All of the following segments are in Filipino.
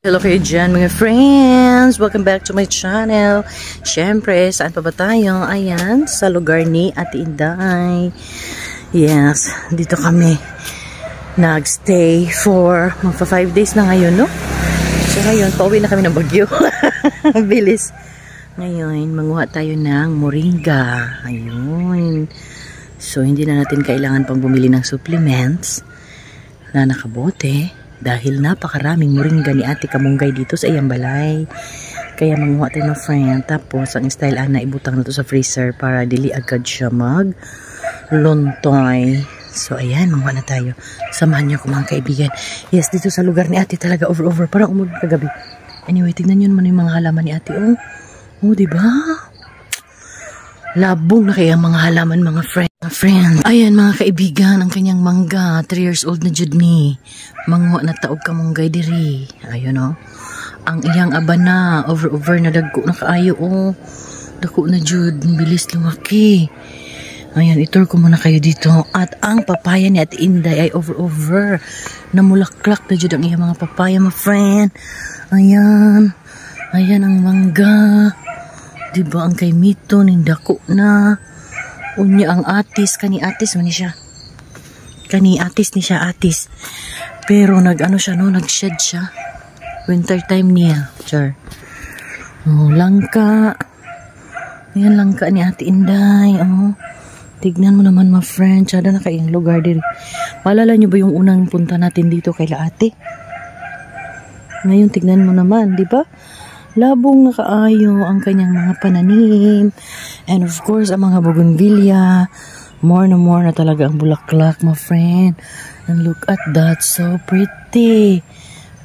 Hello kayo dyan mga friends! Welcome back to my channel. Siyempre, saan pa ba tayo? Ayan, sa lugar ni Ate Inday. Yes, dito kami nagstay for magpa 5 days na ngayon, no? So ngayon, pauwi na kami ng Baguio. Bilis. Ngayon, manguha tayo ng moringa. Ayun. So, hindi na natin kailangan pang bumili ng supplements na nakabote. Dahil napakaraming moringa ni Ate Kamunggay dito sa iyang balay. Kaya manguha tayo ng friend. Tapos, ang style na ibutang na to sa freezer para dili agad siya mag-lontoy. So, ayan, manguha na tayo. Samahan niyo ko mga kaibigan. Yes, dito sa lugar ni Ate talaga over. Parang umulan kagabi. Anyway, tignan niyo naman yung mga halaman ni Ate. Oh, diba? Labong na kaya mga halaman mga friend. Ayan mga kaibigan, ang kanyang mangga, 3 years old na jud ni. Manguha na taog kamunggay diri. Ayun o. Ang iyang aba na, over na dagko na kaayo o. Dako na jud, bilis lumaki. Ayan, itur ko muna kayo dito. At ang papaya ni Ate Inday ay over. Namulaklak na jud ang iyang mga papaya, my friend. Ayan. Ayan ang mangga. Diba ang kay Mito, nindako na. Unya ang atis, kani atis man ni siya. Kani atis ni siya, atis. Pero nag-ano siya no, nag-shed siya. Winter time niya, char. Oh, langka. Ayan langka ni Ate Inday. Oh. Tignan mo naman my friend, tsada na kayong lugar diri. Maalala niyo ba yung unang punta natin dito kay Ate? Ngayon tignan mo naman, di ba? Labong na kaayo ang kanyang mga pananim. And of course, ang mga bougainvillea. More na talaga ang bulaklak, my friend. And look at that. So pretty.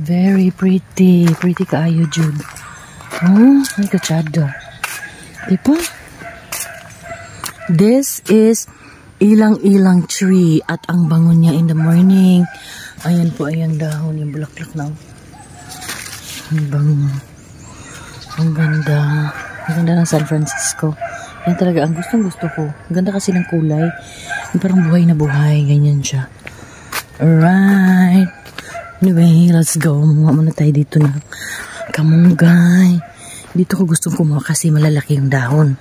Very pretty. Pretty kaayo, Jude. Oh, ay kachada. Diba? This is ilang-ilang tree. At ang bangon niya in the morning. Ayan po, ayan dahon. Yung bulaklak na. Ang bangon. Ang ganda. Ang ganda ng San Francisco. Yan talaga ang gustong-gusto ko. Ang ganda kasi ng kulay. Yung parang buhay na buhay. Ganyan siya. Alright. Anyway, let's go. Mga muna tayo dito ng kamunggay. Dito ko gustong kumuha kasi malalaki yung dahon.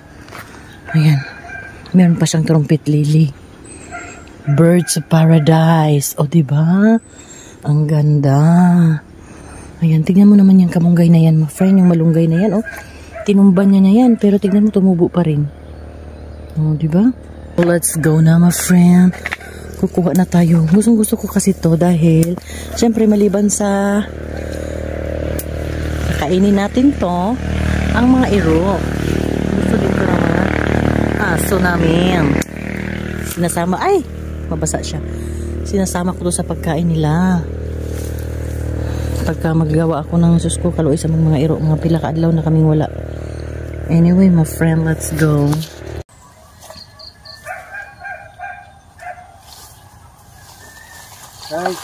Ayan. Meron pa siyang trumpet lily. Birds of paradise. O, diba? Ang ganda. Ayan, tignan mo naman yung kamunggay na yan, my friend, yung malunggay na yan, oh. Tinumban niya na yan, pero tignan mo, tumubo pa rin. Oh, diba? Let's go na, my friend. Kukuha na tayo. Gusto ko kasi to dahil, syempre, maliban sa kainin natin to, ang mga iro. Gusto din ko naman. Aso namin. Sinasama, ay, mabasa siya. Sinasama ko to sa pagkain nila. Pagka maggawa ako ng susko kaluoy sa mga iro, mga pila kaadlaw na kaming wala. Anyway, my friend, let's go. Hi.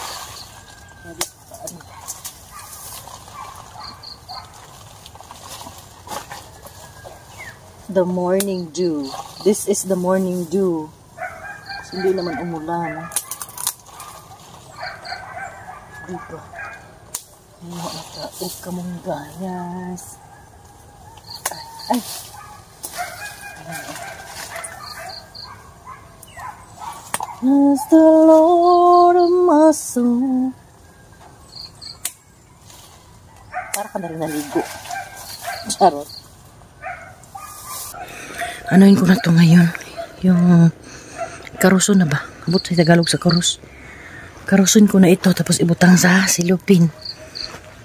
The morning dew. This is the morning dew. Hindi naman umulan. Dito. Ayan na taog kamunggayas. Ay! As the Lord of my soul. Para ka na rin naligo. Charot. Anuin ko na to ngayon. Yung karuso na ba? Abot sa Tagalog sa karus. Karusun ko na ito tapos ibutang sa silupin.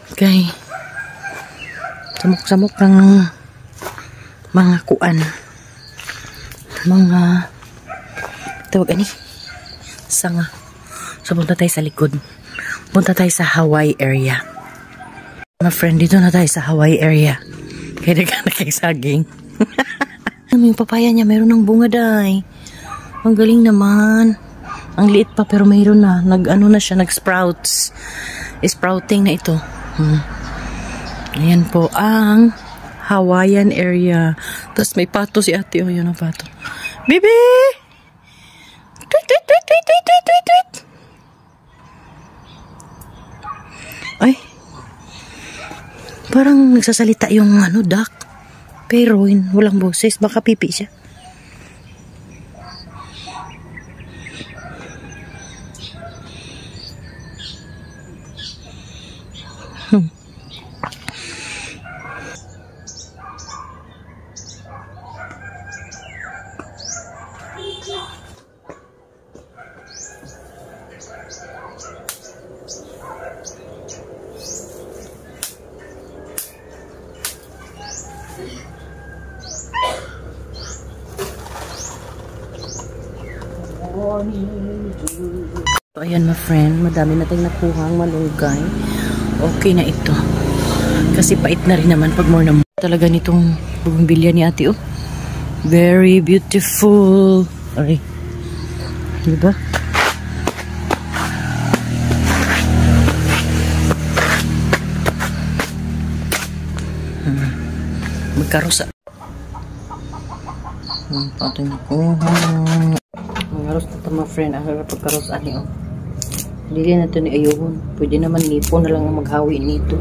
Okay. Samok-samok ng mga kuan. Mga tawag ani? Sanga. So, punta tayo sa likod. Punta tayo sa Hawaii area. Mga friend, dito na tayo sa Hawaii area. Kaya na kay saging. Yung papaya niya, mayroon ng bunga day. Ang galing naman. Ang liit pa pero mayroon na. Nag-ano na siya, nag-sprouts. Sprouting na ito. Ayan po ang Hawaiian area. Tapos may pato si ate. Oh, yun ang pato. Baby! Tweet, tweet, tweet, tweet, tweet, tweet, tweet, tweet. Ay. Parang nagsasalita yung ano, duck. Pero walang boses. Baka pipi siya. So, ayan my friend, madami na tayong nakuhang malunggay. Okay na ito. Kasi pait na rin naman pag more na talaga nitong bumbilya ni ate, oh. Very beautiful. Ay. Diba? Magkarosa. Patong nakuhang. Ngaros na ito mga friend, ang pagkaros ani, oh. Hindi na ito ni ayuhon. Pwede naman nipo na lang maghawi nito.